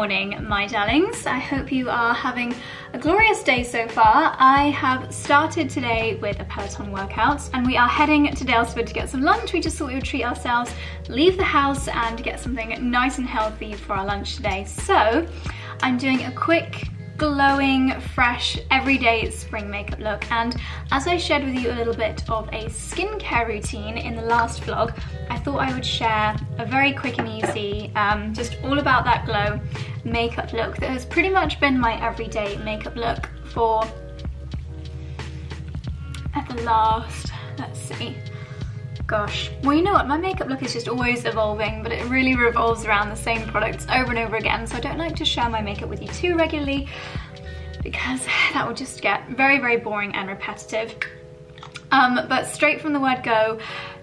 morning, my darlings. I hope you are having a glorious day so far. I have started today with a Peloton workout and we are heading to Daylesford to get some lunch. We just thought we would treat ourselves, leave the house and get something nice and healthy for our lunch today. So I'm doing a quick, glowing, fresh, everyday spring makeup look, and as I shared with you a little bit of a skincare routine in the last vlog, I thought I would share a very quick and easy, just all about that glow makeup look that has pretty much been my everyday makeup look for the last, let's see, gosh, well, you know what, my makeup look is just always evolving, but it really revolves around the same products over and over again, so I don't like to share my makeup with you too regularly because that would just get very, very boring and repetitive. But straight from the word go,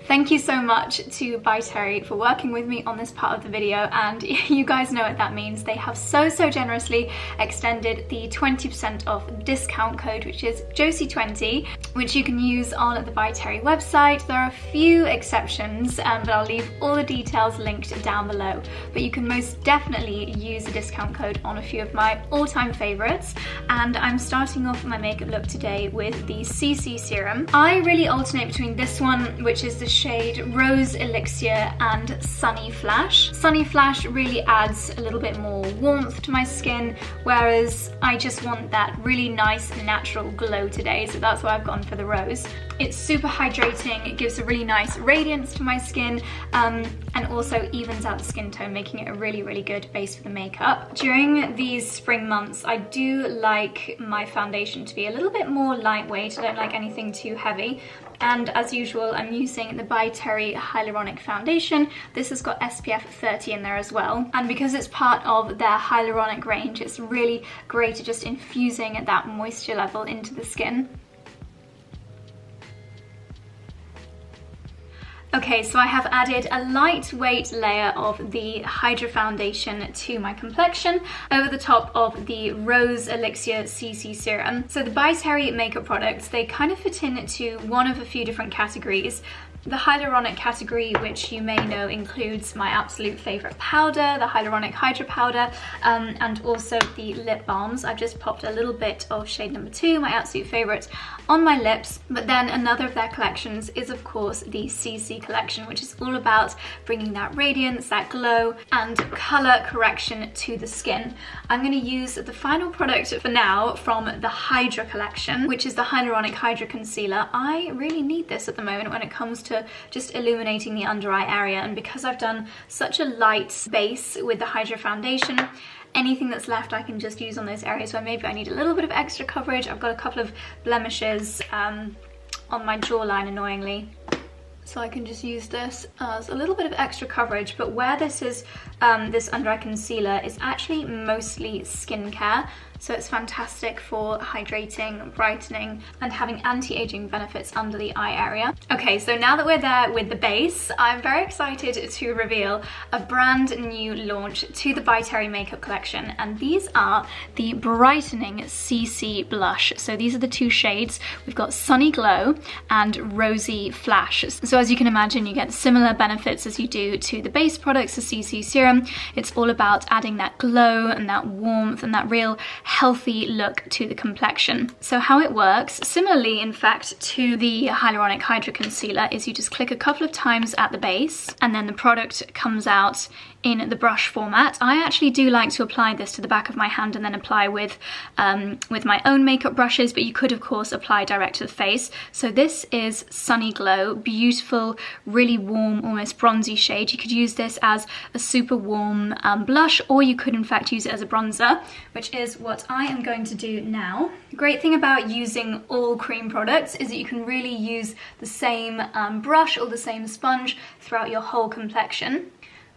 thank you so much to Bertioli for working with me on this part of the video, and you guys know what that means. They have so generously extended the 20% off discount code, which is Josie20, which you can use on the Bertioli website. There are a few exceptions, but I'll leave all the details linked down below. But you can most definitely use the discount code on a few of my all-time favorites, and I'm starting off my makeup look today with the CC serum. I really alternate between this one, which is the shade Rose Elixir, and Sunny Flash. Sunny Flash really adds a little bit more warmth to my skin, whereas I just want that really nice natural glow today, so that's why I've gone for the Rose. It's super hydrating, it gives a really nice radiance to my skin, and also evens out the skin tone, making it a really good base for the makeup. During these spring months, I do like my foundation to be a little bit more lightweight. I don't like anything too heavy. And as usual, I'm using the Bertioli Hyaluronic Foundation. This has got SPF 30 in there as well. And because it's part of their hyaluronic range, it's really great at just infusing that moisture level into the skin. Okay, so I have added a lightweight layer of the Hydra Foundation to my complexion over the top of the Rose Elixir CC Serum. So the Bertioli makeup products, they kind of fit into one of a few different categories. The hyaluronic category, which you may know includes my absolute favorite powder, the Hyaluronic Hydra Powder, and also the lip balms. I've just popped a little bit of shade number 2, my absolute favorite, on my lips. But then another of their collections is of course the CC collection, which is all about bringing that radiance, that glow, and color correction to the skin. I'm going to use the final product for now from the Hydra collection, which is the Hyaluronic Hydra Concealer. I really need this at the moment when it comes to just illuminating the under eye area, and because I've done such a light base with the Hydra Foundation, anything that's left I can just use on those areas where maybe I need a little bit of extra coverage. I've got a couple of blemishes on my jawline, annoyingly, so I can just use this as a little bit of extra coverage. But where this is, this under eye concealer is actually mostly skincare, so it's fantastic for hydrating, brightening, and having anti-aging benefits under the eye area. Okay, so now that we're there with the base, I'm very excited to reveal a brand new launch to the Bertioli makeup collection, and these are the Brightening CC Blush. So these are the two shades. We've got Sunny Glow and Rosy Flash. So as you can imagine, you get similar benefits as you do to the base products, the CC serum. It's all about adding that glow and that warmth and that real healthy look to the complexion. So how it works, similarly in fact to the Hyaluronic Hydra Concealer, is you just click a couple of times at the base and then the product comes out in the brush format. I actually do like to apply this to the back of my hand and then apply with my own makeup brushes, but you could of course apply direct to the face. So this is Sunny Glow, beautiful, really warm, almost bronzy shade. You could use this as a super warm blush, or you could in fact use it as a bronzer, which is what I am going to do now. The great thing about using all cream products is that you can really use the same brush or the same sponge throughout your whole complexion.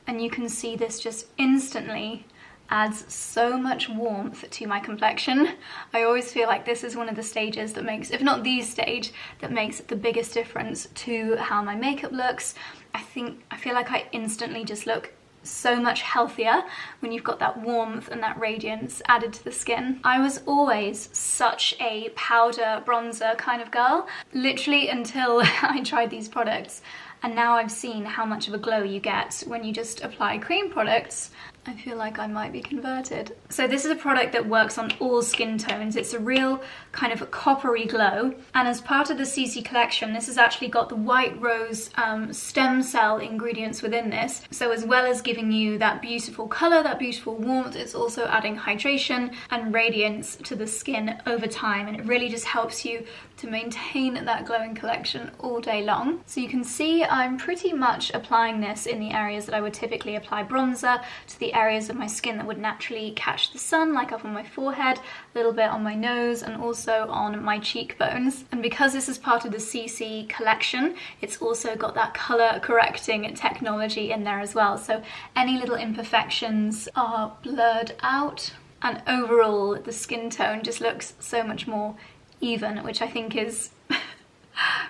And you can see this just instantly adds so much warmth to my complexion. I always feel like this is one of the stages that makes, if not the stage, that makes the biggest difference to how my makeup looks. I feel like I instantly just look so much healthier when you've got that warmth and that radiance added to the skin. I was always such a powder bronzer kind of girl, literally until I tried these products. And now I've seen how much of a glow you get when you just apply cream products I feel like I might be converted. So this is a product that works on all skin tones. It's a real kind of a coppery glow. And as part of the CC collection, this has actually got the white rose stem cell ingredients within this. So as well as giving you that beautiful color, that beautiful warmth, it's also adding hydration and radiance to the skin over time. And it really just helps you to maintain that glowing collection all day long. So you can see I'm pretty much applying this in the areas that I would typically apply bronzer, to the areas of my skin that would naturally catch the sun, like up on my forehead, a little bit on my nose, and also on my cheekbones. And because this is part of the CC collection, it's also got that color correcting technology in there as well. So any little imperfections are blurred out, and overall the skin tone just looks so much more even, which I think is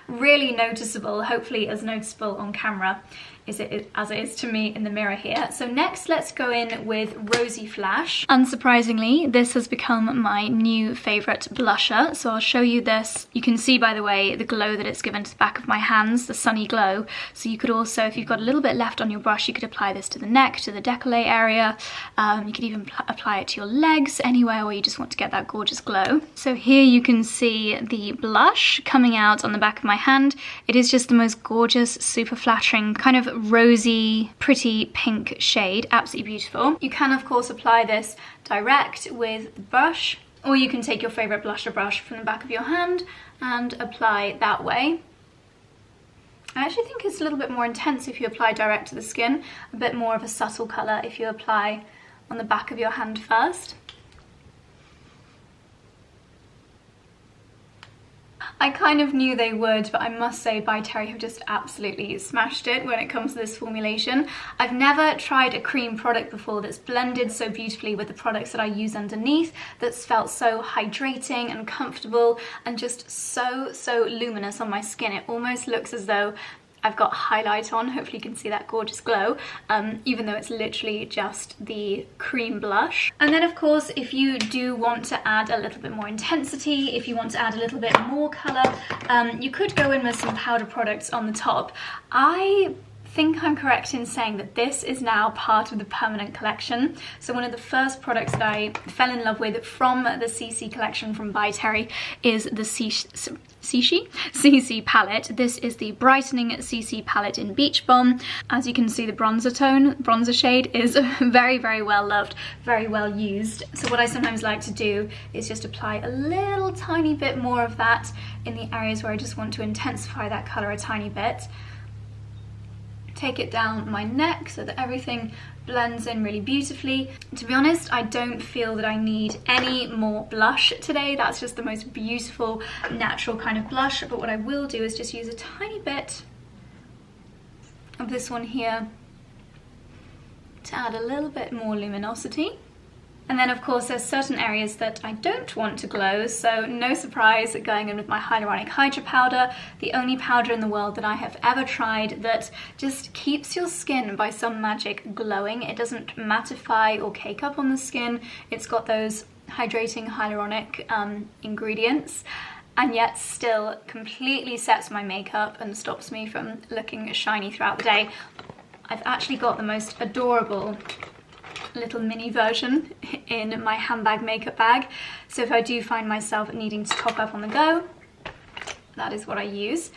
really noticeable, hopefully as noticeable on camera as it is to me in the mirror here. So next, let's go in with Rosy Flash. Unsurprisingly, this has become my new favorite blusher. So I'll show you this. You can see, by the way, the glow that it's given to the back of my hands, the sunny glow. So you could also, if you've got a little bit left on your brush, you could apply this to the neck, to the décolleté area. You could even apply it to your legs, anywhere where you just want to get that gorgeous glow. So here you can see the blush coming out on the back of my hand. It is just the most gorgeous, super flattering, kind of rosy, pretty pink shade. Absolutely beautiful. You can, of course, apply this direct with the brush, or you can take your favorite blusher brush from the back of your hand and apply that way. I actually think it's a little bit more intense if you apply direct to the skin, a bit more of a subtle colour if you apply on the back of your hand first. I kind of knew they would, but I must say By Terry have just absolutely smashed it when it comes to this formulation. I've never tried a cream product before that's blended so beautifully with the products that I use underneath, that's felt so hydrating and comfortable and just so luminous on my skin. It almost looks as though I've got highlight on. Hopefully you can see that gorgeous glow, even though it's literally just the cream blush. And then, of course, if you do want to add a little bit more intensity, if you want to add a little bit more color, you could go in with some powder products on the top. I think I'm correct in saying that this is now part of the permanent collection. So one of the first products that I fell in love with from the CC collection from By Terry is the CC palette. This is the brightening CC palette in Beach Bomb. As you can see, the bronzer shade is very well loved, very well used. So what I sometimes like to do is just apply a little tiny bit more of that in the areas where I just want to intensify that color a tiny bit. Take it down my neck so that everything blends in really beautifully. To be honest, I don't feel that I need any more blush today. That's just the most beautiful, natural kind of blush. But what I will do is just use a tiny bit of this one here to add a little bit more luminosity. And then, of course, there's certain areas that I don't want to glow, so no surprise going in with my hyaluronic hydra powder, the only powder in the world that I have ever tried that just keeps your skin by some magic glowing. It doesn't mattify or cake up on the skin. It's got those hydrating hyaluronic ingredients, and yet still completely sets my makeup and stops me from looking shiny throughout the day. I've actually got the most adorable little mini version in my handbag makeup bag, so if I do find myself needing to top up on the go, that is what I use.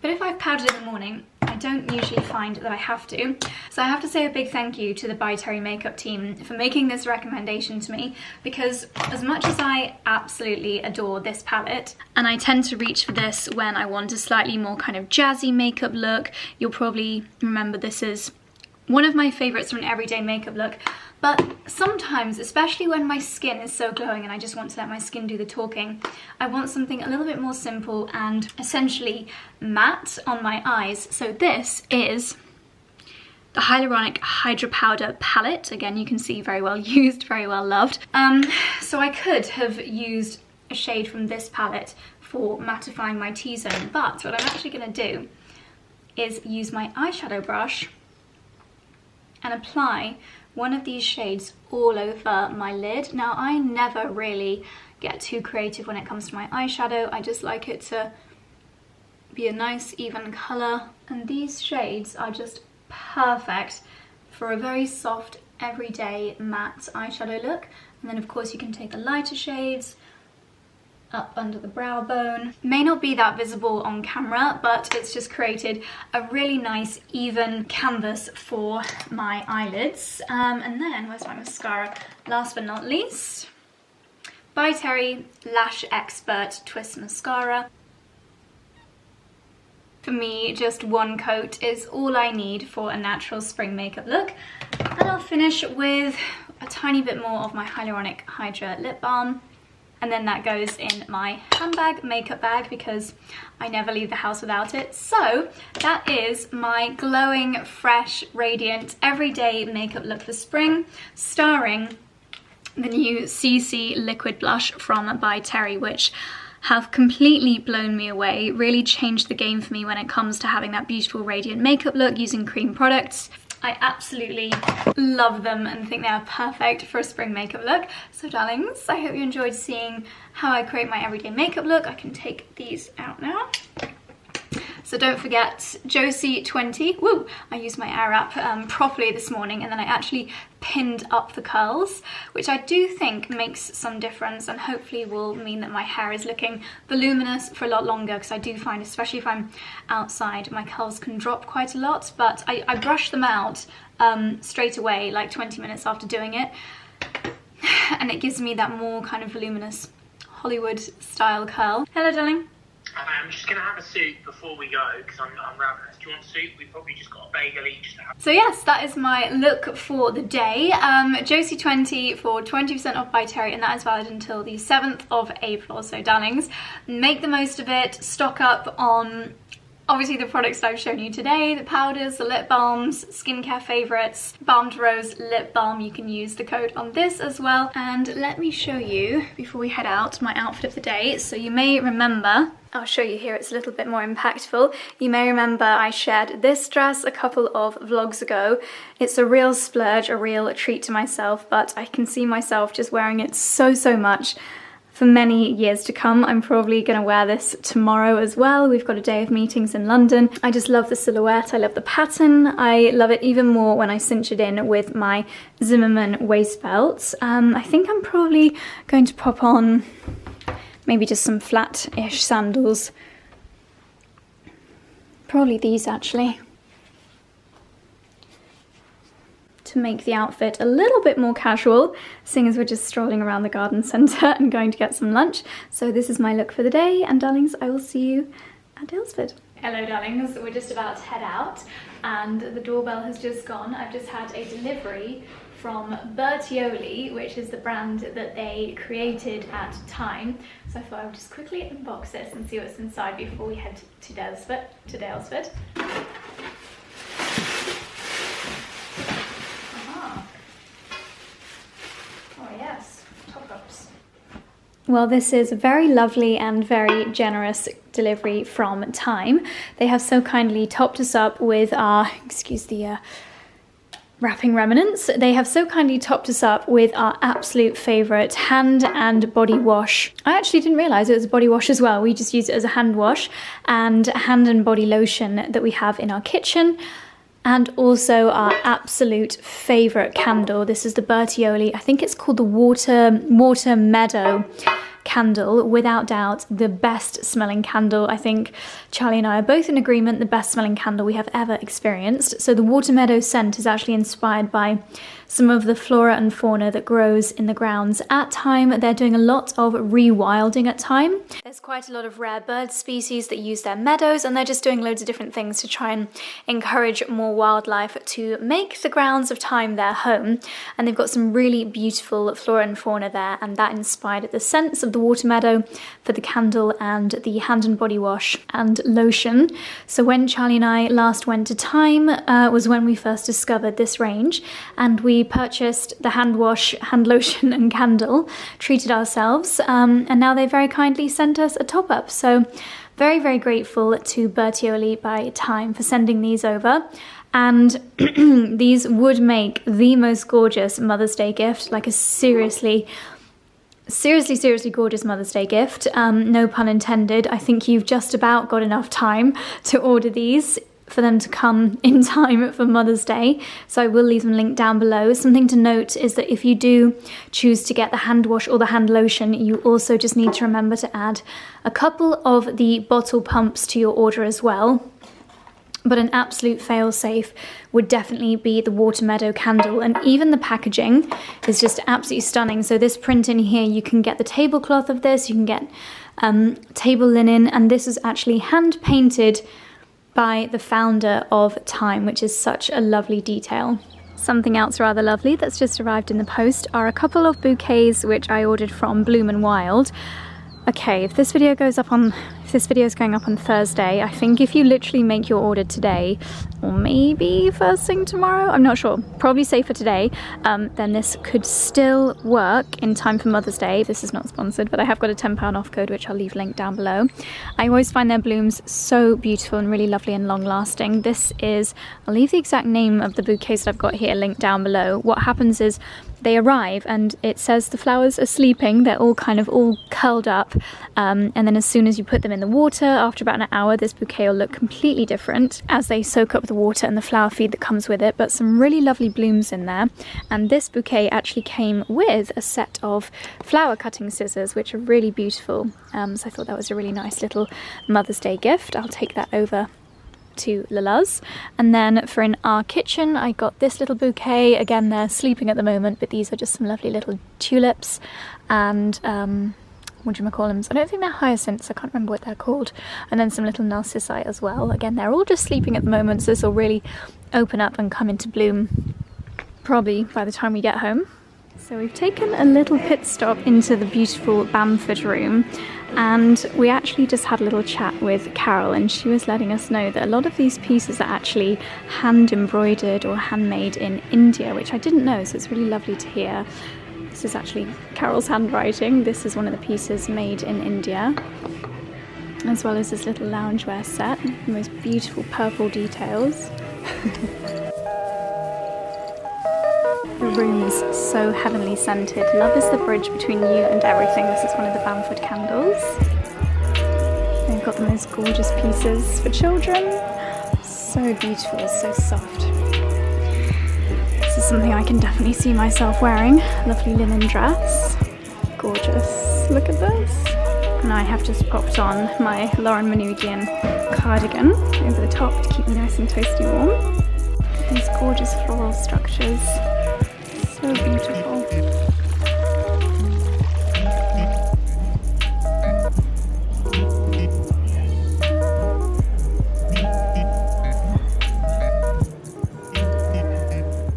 But if I've powdered in the morning, I don't usually find that I have to. So I have to say a big thank you to the By Terry makeup team for making this recommendation to me, because as much as I absolutely adore this palette, and I tend to reach for this when I want a slightly more kind of jazzy makeup look, you'll probably remember this is one of my favorites for an everyday makeup look. But sometimes, especially when my skin is so glowing and I just want to let my skin do the talking, I want something a little bit more simple and essentially matte on my eyes. So this is the Hyaluronic Hydra Powder palette. Again, you can see very well used, very well loved. So I could have used a shade from this palette for mattifying my T-zone, but what I'm actually going to do is use my eyeshadow brush and apply one of these shades all over my lid. Now, I never really get too creative when it comes to my eyeshadow. I just like it to be a nice even colour, and these shades are just perfect for a very soft, everyday matte eyeshadow look. And then of course you can take the lighter shades up under the brow bone. May not be that visible on camera, but it's just created a really nice even canvas for my eyelids. And then, where's my mascara? Last but not least, by Terry Lash Expert Twist Mascara. For me, just one coat is all I need for a natural spring makeup look. And I'll finish with a tiny bit more of my Hyaluronic Hydra lip balm. And then that goes in my handbag, makeup bag, because I never leave the house without it. So that is my glowing, fresh, radiant, everyday makeup look for spring, starring the new CC Liquid Blush from By Terry, which have completely blown me away, really changed the game for me when it comes to having that beautiful radiant makeup look using cream products. I absolutely love them and think they are perfect for a spring makeup look. So darlings, I hope you enjoyed seeing how I create my everyday makeup look. I can take these out now. So don't forget, Josie20, woo! I used my Air Wrap properly this morning, and then I actually pinned up the curls, which I do think makes some difference and hopefully will mean that my hair is looking voluminous for a lot longer, because I do find, especially if I'm outside, my curls can drop quite a lot, but I brush them out straight away, like 20 minutes after doing it, and it gives me that more kind of voluminous Hollywood style curl. Hello darling. I'm just going to have a soup before we go because I'm ravenous. Do you want soup? We've probably just got a bagel each to have. So yes, that is my look for the day. Josie20 for 20% off by Terry, and that is valid until the 7th of April. So darlings, make the most of it. Stock up on obviously the products that I've shown you today, the powders, the lip balms, skincare favourites, Balmed Rose lip balm. You can use the code on this as well. And let me show you, before we head out, my outfit of the day. So you may remember, I'll show you here, it's a little bit more impactful. You may remember I shared this dress a couple of vlogs ago. It's a real splurge, a real treat to myself, but I can see myself just wearing it so much for many years to come. I'm probably gonna wear this tomorrow as well. We've got a day of meetings in London. I just love the silhouette, I love the pattern. I love it even more when I cinch it in with my Zimmermann waist belts. I think I'm probably going to pop on maybe just some flat-ish sandals. Probably these actually, to make the outfit a little bit more casual, seeing as we're just strolling around the garden centre and going to get some lunch. So this is my look for the day, and darlings, I will see you at Daylesford. Hello darlings, we're just about to head out and the doorbell has just gone. I've just had a delivery from Bertioli, which is the brand that they created at Time. So I thought I would just quickly unbox this and see what's inside before we head to Daylesford. Yes, top-ups. Well, this is a very lovely and very generous delivery from Time. They have so kindly topped us up with our, excuse the wrapping remnants, they have so kindly topped us up with our absolute favourite hand and body wash. I actually didn't realise it was a body wash as well. We just use it as a hand wash, and hand and body lotion that we have in our kitchen. And also our absolute favourite candle. This is the Bertioli, I think it's called the Water Meadow candle. Without doubt, the best smelling candle. I think Charlie and I are both in agreement, the best smelling candle we have ever experienced. So the Water Meadow scent is actually inspired by some of the flora and fauna that grows in the grounds at Time. They're doing a lot of rewilding at Time. There's quite a lot of rare bird species that use their meadows, and they're just doing loads of different things to try and encourage more wildlife to make the grounds of Time their home. And they've got some really beautiful flora and fauna there, and that inspired the scents of the Water Meadow for the candle and the hand and body wash and lotion. So when Charlie and I last went to Time was when we first discovered this range, and we purchased the hand wash, hand lotion and candle, treated ourselves, and now they very kindly sent us a top-up. So very, very grateful to Bertioli by Time for sending these over. And these would make the most gorgeous Mother's Day gift, like a seriously gorgeous Mother's Day gift. No pun intended. I think you've just about got enough time to order these. for them to come in time for Mother's Day, so I will leave them linked down below. Something to note is that if you do choose to get the hand wash or the hand lotion, you also just need to remember to add a couple of the bottle pumps to your order as well. But an absolute fail-safe would definitely be the Water Meadow candle, and even the packaging is just absolutely stunning. So this print in here, you can get the tablecloth of this, you can get table linen, and this is actually hand painted by the founder of Time, which is such a lovely detail. Something else rather lovely that's just arrived in the post are a couple of bouquets which I ordered from Bloom and Wild. Okay, if this video is going up on Thursday, I think if you literally make your order today, or maybe first thing tomorrow, I'm not sure, probably safer today, then this could still work in time for Mother's Day. This is not sponsored, but I have got a £10 off code, which I'll leave linked down below. I always find their blooms so beautiful and really lovely and long lasting. This is, I'll leave the exact name of the bouquets that I've got here linked down below. What happens is they arrive and it says the flowers are sleeping, they're all kind of all curled up, and then as soon as you put them in the water, after about an hour, this bouquet will look completely different as they soak up the water and the flower feed that comes with it, but some really lovely blooms in there. And this bouquet actually came with a set of flower cutting scissors, which are really beautiful, so I thought that was a really nice little Mother's Day gift. I'll take that over to Lala's. And then for in our kitchen, I got this little bouquet. Again, they're sleeping at the moment, but these are just some lovely little tulips and whatchamacallums. I don't think they're hyacinths, I can't remember what they're called. And then some little narcissi as well. Again, they're all just sleeping at the moment, so this will really open up and come into bloom probably by the time we get home. So we've taken a little pit stop into the beautiful Bamford room, and we actually just had a little chat with Carol, and she was letting us know that a lot of these pieces are actually hand embroidered or handmade in India, which I didn't know, so it's really lovely to hear. This is actually Carol's handwriting. This is one of the pieces made in India, as well as this little loungewear set, the most beautiful purple details. The room's so heavenly scented. Love is the bridge between you and everything. This is one of the Bamford candles. They've got the most gorgeous pieces for children. So beautiful, so soft. This is something I can definitely see myself wearing. Lovely linen dress. Gorgeous. Look at this. And I have just popped on my Lauren Manoogian cardigan over the top to keep me nice and toasty warm. These gorgeous floral structures. So beautiful.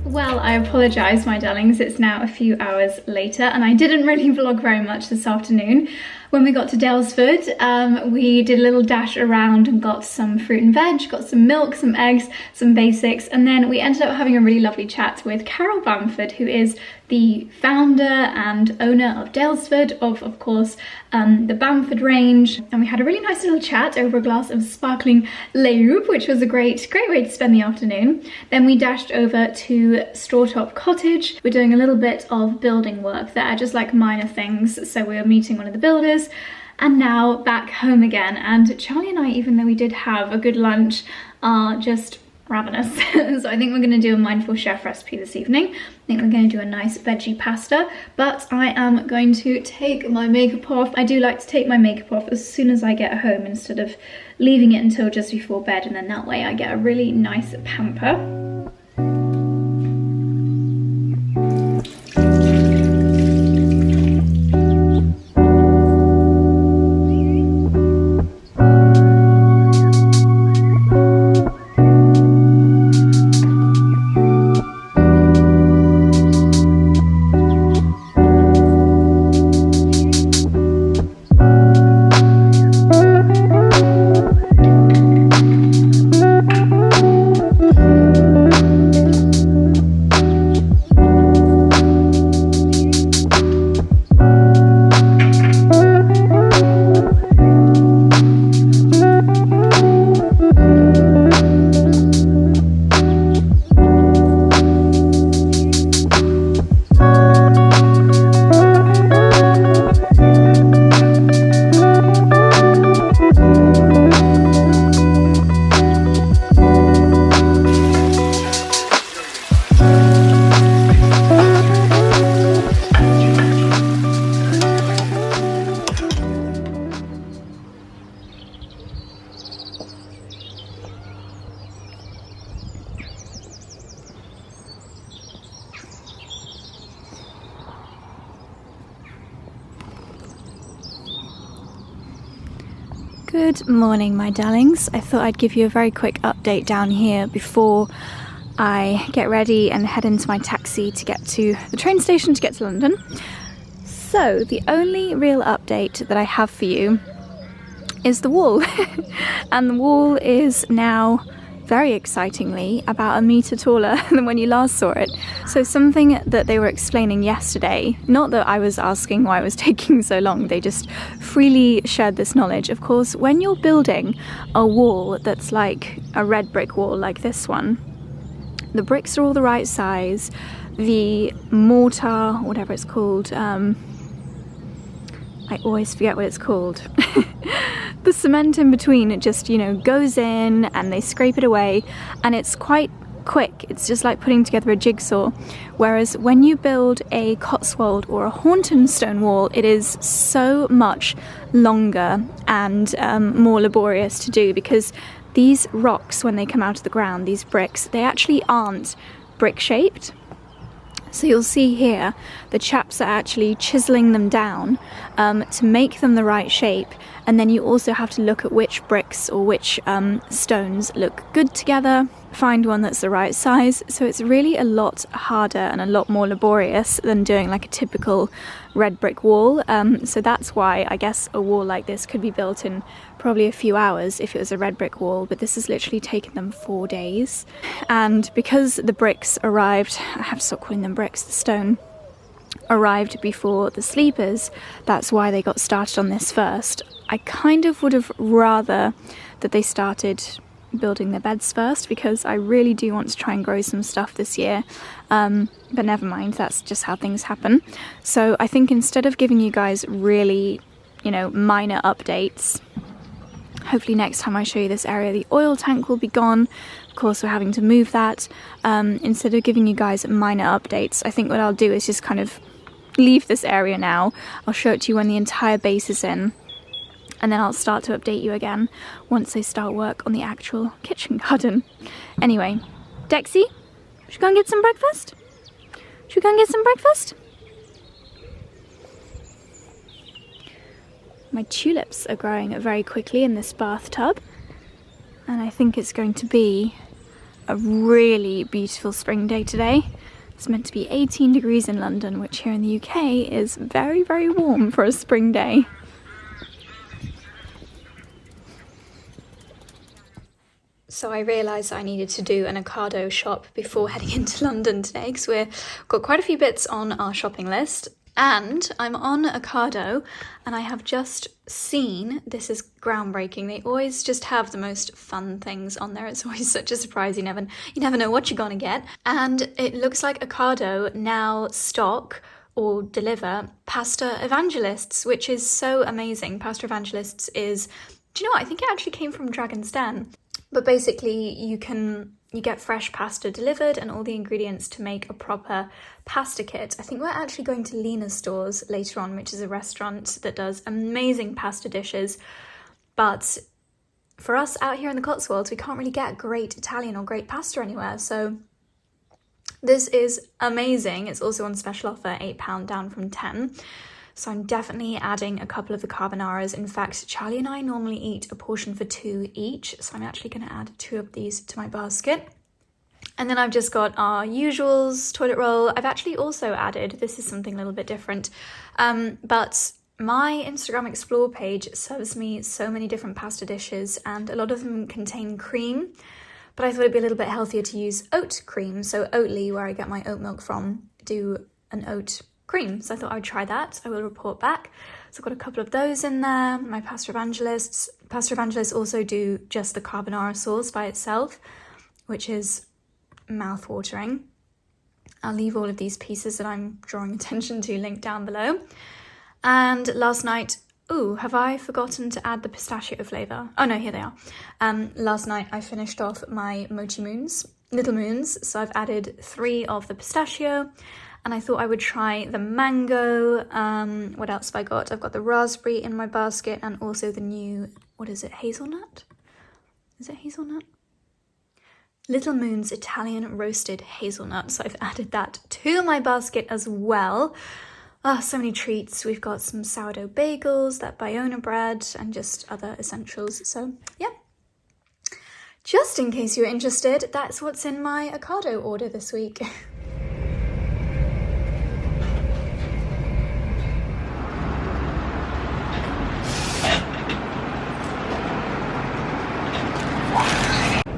Well, I apologise, my darlings, it's now a few hours later and I didn't really vlog very much this afternoon. When we got to Daylesford, we did a little dash around and got some fruit and veg, got some milk, some eggs, some basics, and then we ended up having a really lovely chat with Carol Bamford, who is the founder and owner of Daylesford, of course, the Bamford range. And we had a really nice little chat over a glass of sparkling Leroux, which was a great way to spend the afternoon. Then we dashed over to Strawtop Cottage. We're doing a little bit of building work there, just like minor things. So we were meeting one of the builders, and now back home again. And Charlie and I, even though we did have a good lunch, are just ravenous. So I think we're going to do a mindful chef recipe this evening. I think we're going to do a nice veggie pasta, but I am going to take my makeup off. I do like to take my makeup off as soon as I get home instead of leaving it until just before bed, and then that way I get a really nice pamper. Good morning, my darlings. I thought I'd give you a very quick update down here before I get ready and head into my taxi to get to the train station to get to London. So the only real update that I have for you is the wall. And the wall is now, very excitingly, about 1 metre taller than when you last saw it. So something that they were explaining yesterday, not that I was asking why it was taking so long, they just freely shared this knowledge. Of course, when you're building a wall that's like a red brick wall like this one, the bricks are all the right size, the mortar, whatever it's called, I always forget what it's called. The cement in between, it just, goes in and they scrape it away, and it's quite quick. It's just like putting together a jigsaw. Whereas when you build a Cotswold or a Hornton stone wall, it is so much longer and more laborious to do, because these rocks, when they come out of the ground, these bricks, they actually aren't brick shaped. So you'll see here, the chaps are actually chiseling them down to make them the right shape. And then you also have to look at which bricks or which stones look good together, find one that's the right size. So it's really a lot harder and a lot more laborious than doing like a typical red brick wall. So that's why I guess a wall like this could be built in probably a few hours if it was a red brick wall, but this has literally taken them 4 days. And because the bricks arrived, I have to stop calling them bricks, the stone arrived before the sleepers, that's why they got started on this first. I kind of would have rather that they started building their beds first, because I really do want to try and grow some stuff this year, but never mind, that's just how things happen. So I think instead of giving you guys really, minor updates, hopefully next time I show you this area, the oil tank will be gone. Of course, we're having to move that. Instead of giving you guys minor updates, I think what I'll do is just kind of leave this area now. I'll show it to you when the entire base is in, and then I'll start to update you again once they start work on the actual kitchen garden. Anyway, Dexy, should we go and get some breakfast? My tulips are growing very quickly in this bathtub, and I think it's going to be a really beautiful spring day today. It's meant to be 18 degrees in London, which here in the UK is very, very warm for a spring day. So I realised I needed to do an Ocado shop before heading into London today, because we've got quite a few bits on our shopping list. And I'm on Ocado, and I have just seen, this is groundbreaking, they always just have the most fun things on there. It's always such a surprise, you never know what you're gonna get. And it looks like Ocado now stock or deliver pasta evangelists, which is so amazing. Pasta evangelists is, do you know what, I think it actually came from Dragon's Den. But basically you get fresh pasta delivered and all the ingredients to make a proper pasta kit. I think we're actually going to Lena's Stores later on, which is a restaurant that does amazing pasta dishes. But for us out here in the Cotswolds, we can't really get great Italian or great pasta anywhere. So this is amazing. It's also on special offer, £8 down from 10. So I'm definitely adding a couple of the carbonaras. In fact, Charlie and I normally eat a portion for 2 each. So I'm actually going to add 2 of these to my basket. And then I've just got our usuals, toilet roll. I've actually also added, this is something a little bit different, but my Instagram Explore page serves me so many different pasta dishes, and a lot of them contain cream. But I thought it'd be a little bit healthier to use oat cream. So Oatly, where I get my oat milk from, do an oat cream. So I thought I would try that. I will report back. So I've got a couple of those in there. My pasta evangelists. Pasta evangelists also do just the carbonara sauce by itself, which is mouth-watering. I'll leave all of these pieces that I'm drawing attention to linked down below. And last night, have I forgotten to add the pistachio flavour? Oh no, here they are. Last night I finished off my mochi moons, little moons, so I've added 3 of the pistachio, and I thought I would try the mango. What else have I got? I've got the raspberry in my basket, and also the new, what is it, hazelnut? Is it hazelnut? Little Moon's Italian roasted hazelnut, so I've added that to my basket as well. So many treats. We've got some sourdough bagels, that Bayona bread, and just other essentials. So yeah, just in case you're interested, that's what's in my Ocado order this week.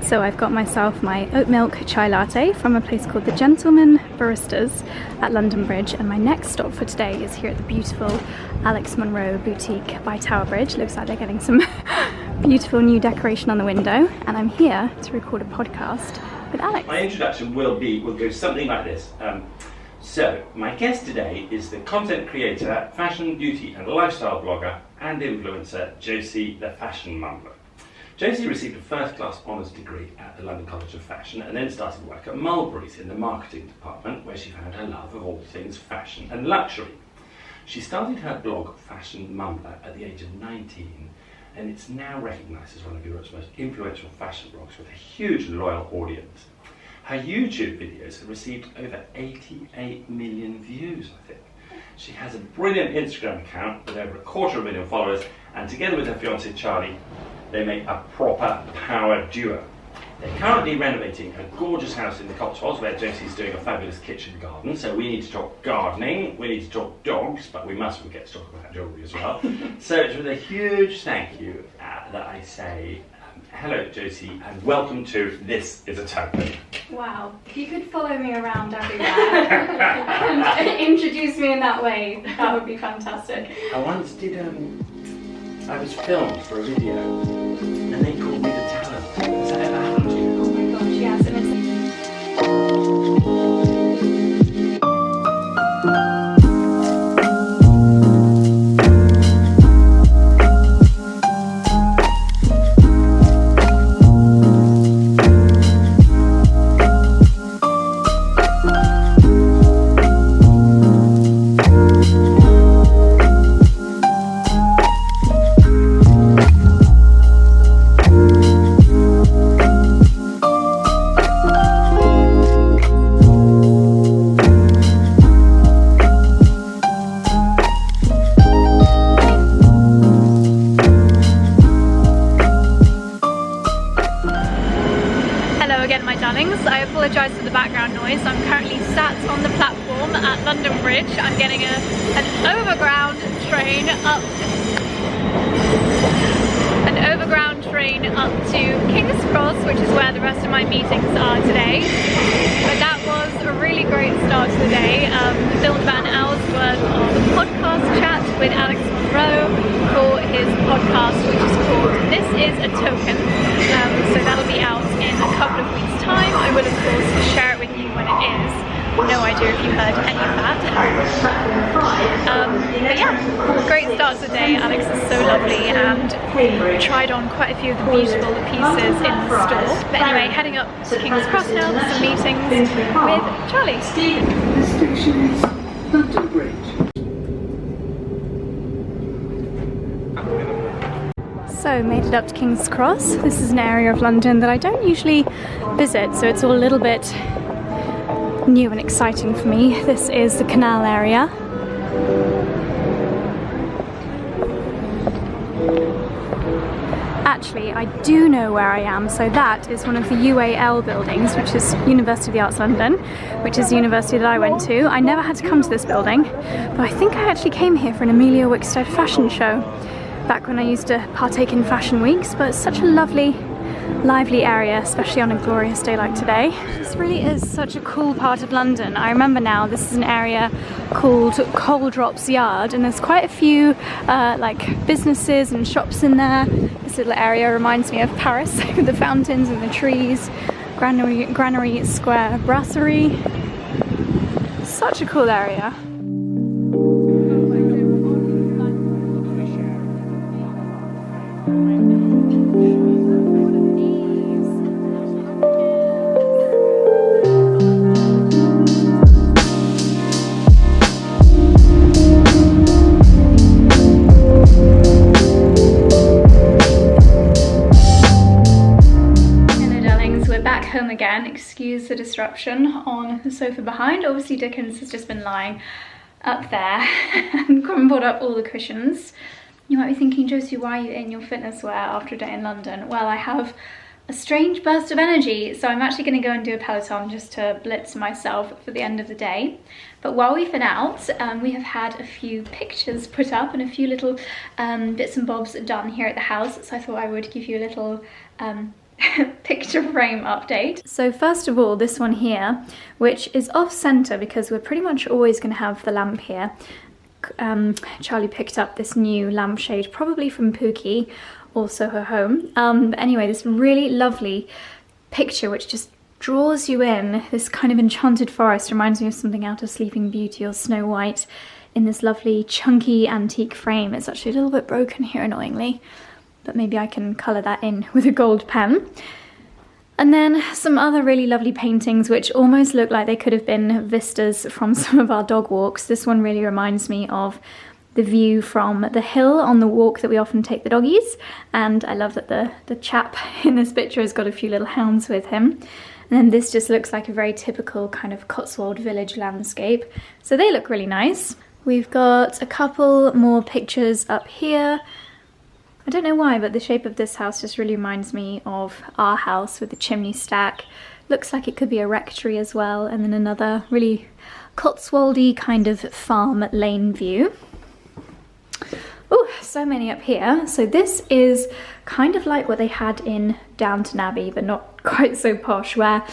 So I've got myself my oat milk chai latte from a place called the Gentleman Baristas at London Bridge, and my next stop for today is here at the beautiful Alex Monroe boutique by Tower Bridge. Looks like they're getting some beautiful new decoration on the window, and I'm here to record a podcast with Alex. My introduction will go something like this. So my guest today is the content creator, fashion, beauty and lifestyle blogger and influencer Josie the Fashion Mumbler. Josie received a first-class honours degree at the London College of Fashion and then started work at Mulberry's in the marketing department, where she found her love of all things fashion and luxury. She started her blog Fashion Mumblr at the age of 19, and it's now recognised as one of Europe's most influential fashion blogs with a huge loyal audience. Her YouTube videos have received over 88 million views, I think. She has a brilliant Instagram account with over 250,000 followers, and together with her fiancé Charlie, they make a proper power duo. They're currently renovating a gorgeous house in the Cotswolds where Josie's doing a fabulous kitchen garden, so we need to talk gardening, we need to talk dogs, but we mustn't forget to talk about jewellery as well. So it's with a huge thank you that I say hello Josie and welcome to This Is a Token. Wow, if you could follow me around everywhere and introduce me in that way, that would be fantastic. I once did I was filmed for a video and they called me the talent. Has that ever happened to you? Oh my gosh, yes. And I apologise for the background noise. I'm currently sat on the platform at London Bridge. I'm getting an overground train up to King's Cross, which is where the rest of my meetings are today. But that was a really great start to the day. Filmed about an hour's worth of podcast chat with Alex Monroe for his podcast, which is called This Is a Token. So that'll be out in a couple of weeks' time. I will of course share it with you when it is. No idea if you heard any of that. But yeah, great start to the day. Alex is so lovely and tried on quite a few of the beautiful pieces in the store. But anyway, heading up to King's Cross now for some meetings with Charlie. This station is London Bridge. So, made it up to King's Cross. This is an area of London that I don't usually visit, so it's all a little bit new and exciting for me. This is the canal area. Actually, I do know where I am. So that is one of the UAL buildings, which is University of the Arts London, which is the university that I went to. I never had to come to this building, but I think I actually came here for an Amelia Wickstead fashion show back when I used to partake in fashion weeks. But it's such a lovely, lively area, especially on a glorious day like today. This really is such a cool part of London. I remember now this is an area called Coal Drops Yard, and there's quite a few like businesses and shops in there. This little area reminds me of Paris with the fountains and the trees. Granary Square Brasserie. Such a cool area. Home again. Excuse the disruption on the sofa behind. Obviously Dickens has just been lying up there and crumpled up all the cushions. You might be thinking, Josie, why are you in your fitness wear after a day in London? Well, I have a strange burst of energy, so I'm actually going to go and do a Peloton just to blitz myself for the end of the day. But while we've been out, we have had a few pictures put up and a few little bits and bobs done here at the house, so I thought I would give you a little picture frame update. So first of all, this one here, which is off center because we're pretty much always going to have the lamp here. Charlie picked up this new lampshade, probably from Pookie, also her home. But anyway, this really lovely picture which just draws you in. This kind of enchanted forest reminds me of something out of Sleeping Beauty or Snow White, in this lovely chunky antique frame. It's actually a little bit broken here, annoyingly, but maybe I can colour that in with a gold pen. And then some other really lovely paintings which almost look like they could have been vistas from some of our dog walks. This one really reminds me of the view from the hill on the walk that we often take the doggies, and I love that the chap in this picture has got a few little hounds with him. And then this just looks like a very typical kind of Cotswold village landscape, so they look really nice. We've got a couple more pictures up here. I don't know why, but the shape of this house just really reminds me of our house with the chimney stack. Looks like it could be a rectory as well, and then another really Cotswoldy kind of farm lane view. Oh, so many up here. So this is kind of like what they had in Downton Abbey, but not quite so posh, where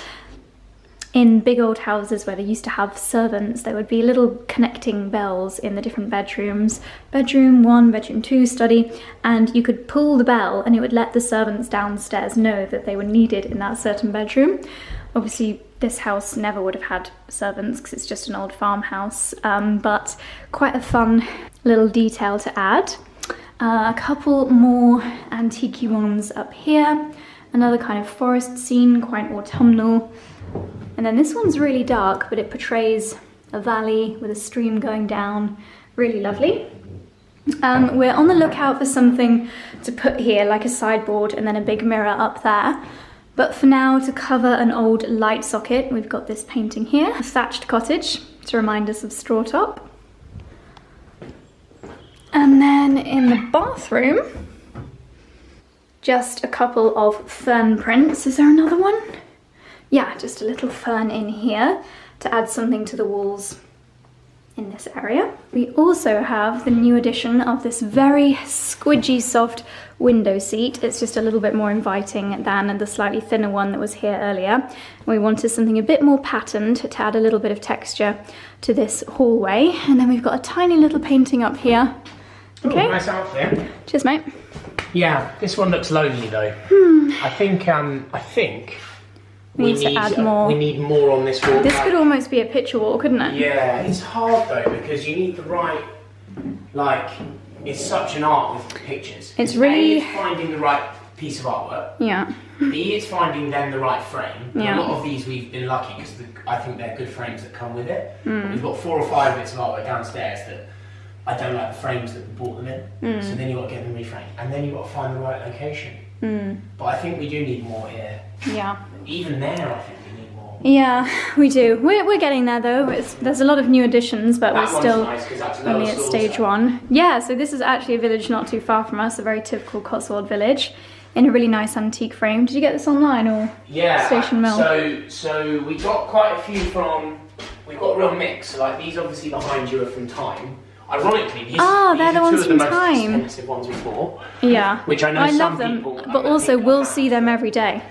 in big old houses where they used to have servants, there would be little connecting bells in the different bedrooms. Bedroom 1, bedroom 2, study, and you could pull the bell and it would let the servants downstairs know that they were needed in that certain bedroom. Obviously, this house never would have had servants because it's just an old farmhouse, but quite a fun little detail to add. A couple more antique ones up here. Another kind of forest scene, quite autumnal. And then this one's really dark, but it portrays a valley with a stream going down. Really lovely. We're on the lookout for something to put here, like a sideboard and then a big mirror up there. But for now, to cover an old light socket, we've got this painting here, a thatched cottage, to remind us of Straw Top. And then in the bathroom, just a couple of fern prints. Is there another one? Yeah, just a little fern in here to add something to the walls in this area. We also have the new addition of this very squidgy soft window seat. It's just a little bit more inviting than the slightly thinner one that was here earlier. We wanted something a bit more patterned to add a little bit of texture to this hallway. And then we've got a tiny little painting up here. Okay. Ooh, nice outfit. Cheers, mate. Yeah, this one looks lonely though. I think we need to add more. We need more on this wall. This could almost be a picture wall, couldn't it? Yeah, it's hard though because you need the right, like, it's such an art with pictures. It's really... A, it's finding the right piece of artwork. Yeah. B, it's finding then the right frame. Yeah. A lot of these we've been lucky because I think they're good frames that come with it. We've got 4 or 5 bits of artwork downstairs that I don't like the frames that we bought them in. So then you've got to get them reframed. And then you've got to find the right location. But I think we do need more here. Yeah. Even there, I think we need more. Yeah, we do. We're getting there though. There's a lot of new additions, but we're still only at stage 1. Yeah, so this is actually a village not too far from us, a very typical Cotswold village, in a really nice antique frame. Did you get this online or Station Mill? So we got quite a few from. We've got a real mix. Like these, obviously behind you are from Time. Ironically, these they're the ones from Time. Time. The most expensive ones we bought. Yeah, which I know I some love them, people, but also we'll see them every day.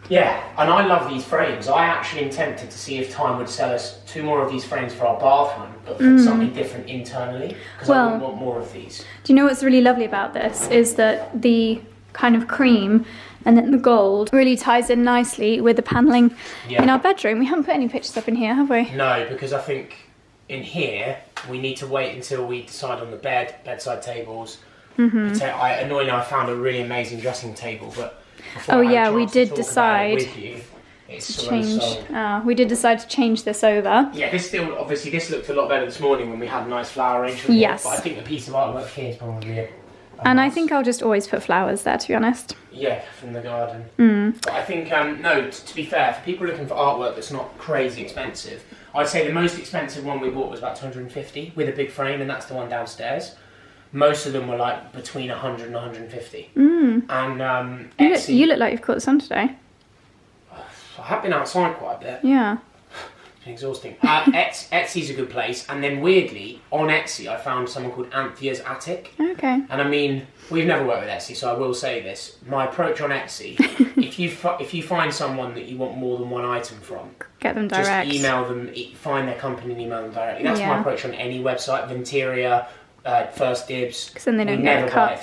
Yeah, and I love these frames. I actually intended to see if Time would sell us 2 more of these frames for our bathroom, but for something different internally, because I would want more of these. Do you know what's really lovely about this is that the kind of cream and then the gold really ties in nicely with the panelling in our bedroom. We haven't put any pictures up in here, have we? No, because I think in here we need to wait until we decide on the bedside tables. Annoyingly, I found a really amazing dressing table, but before we did decide to change. We did decide to change this over. Yeah, this looked a lot better this morning when we had a nice flower arrangement. Yes, but I think the piece of artwork here is probably And I think I'll just always put flowers there, to be honest. Yeah, from the garden. But I think, no, to be fair, for people looking for artwork that's not crazy expensive, I'd say the most expensive one we bought was about 250 with a big frame, and that's the one downstairs. Most of them were like between 100 and 150. And Etsy... You look like you've caught the sun today. I have been outside quite a bit. Yeah. It's been exhausting. Etsy's a good place, and then weirdly, on Etsy I found someone called Anthea's Attic. Okay. And I mean, we've never worked with Etsy, so I will say this. My approach on Etsy, if you find someone that you want more than one item from, get them direct. Just email them, find their company and email them directly. That's my approach on any website. Venteria, First Dibs. Because then they don't never get a cut. buy it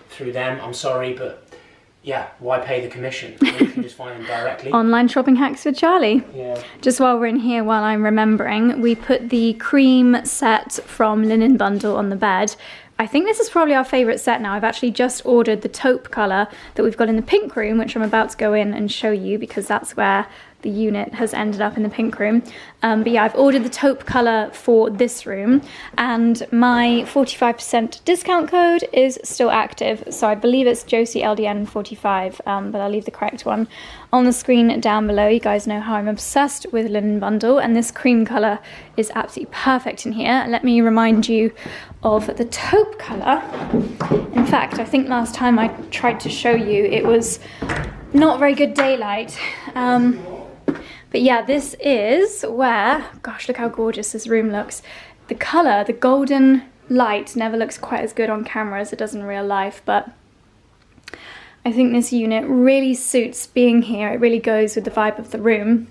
through them. I'm sorry, but yeah, why pay the commission? You can just find them directly. Online shopping hacks with Charlie. Yeah. Just while we're in here, while I'm remembering, we put the cream set from Linen Bundle on the bed. I think this is probably our favourite set now. I've actually just ordered the taupe colour that we've got in the pink room, which I'm about to go in and show you because that's where the unit has ended up, in the pink room. But yeah, I've ordered the taupe colour for this room, and my 45% discount code is still active. So I believe it's Josie LDN 45, but I'll leave the correct one on the screen down below. You guys know how I'm obsessed with Linen Bundle, and this cream colour is absolutely perfect in here. Let me remind you of the taupe colour. In fact, I think last time I tried to show you, it was not very good daylight. But yeah, this is where, gosh, look how gorgeous this room looks. The colour, the golden light never looks quite as good on camera as it does in real life, but I think this unit really suits being here. It really goes with the vibe of the room.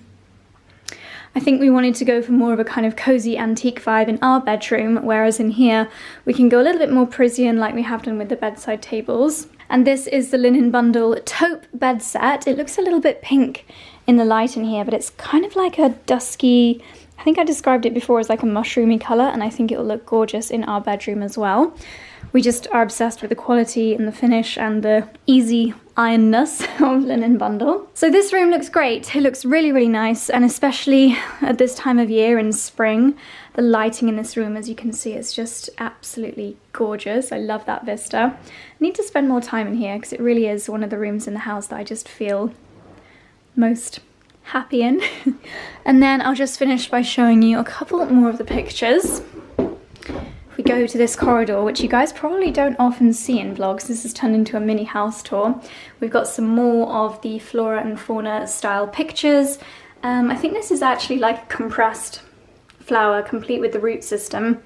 I think we wanted to go for more of a kind of cozy antique vibe in our bedroom, whereas in here we can go a little bit more Parisian like we have done with the bedside tables. And this is the Linen Bundle taupe bed set. It looks a little bit pink in the light in here, but it's kind of like a dusky, I think I described it before as like a mushroomy colour, and I think it will look gorgeous in our bedroom as well. We just are obsessed with the quality and the finish and the easy ironness of Linen Bundle. So this room looks great. It looks really, really nice, and especially at this time of year in spring, the lighting in this room, as you can see, is just absolutely gorgeous. I love that vista. I need to spend more time in here because it really is one of the rooms in the house that I just feel most happy in. And then I'll just finish by showing you a couple more of the pictures. If we go to this corridor, which you guys probably don't often see in vlogs, this has turned into a mini house tour. We've got some more of the flora and fauna style pictures. I think this is actually like a compressed flower, complete with the root system.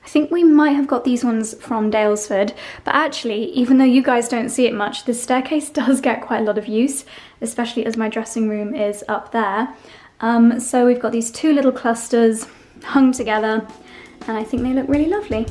I think we might have got these ones from Daylesford, but actually, even though you guys don't see it much, this staircase does get quite a lot of use, especially as my dressing room is up there. So we've got these two little clusters hung together, and I think they look really lovely.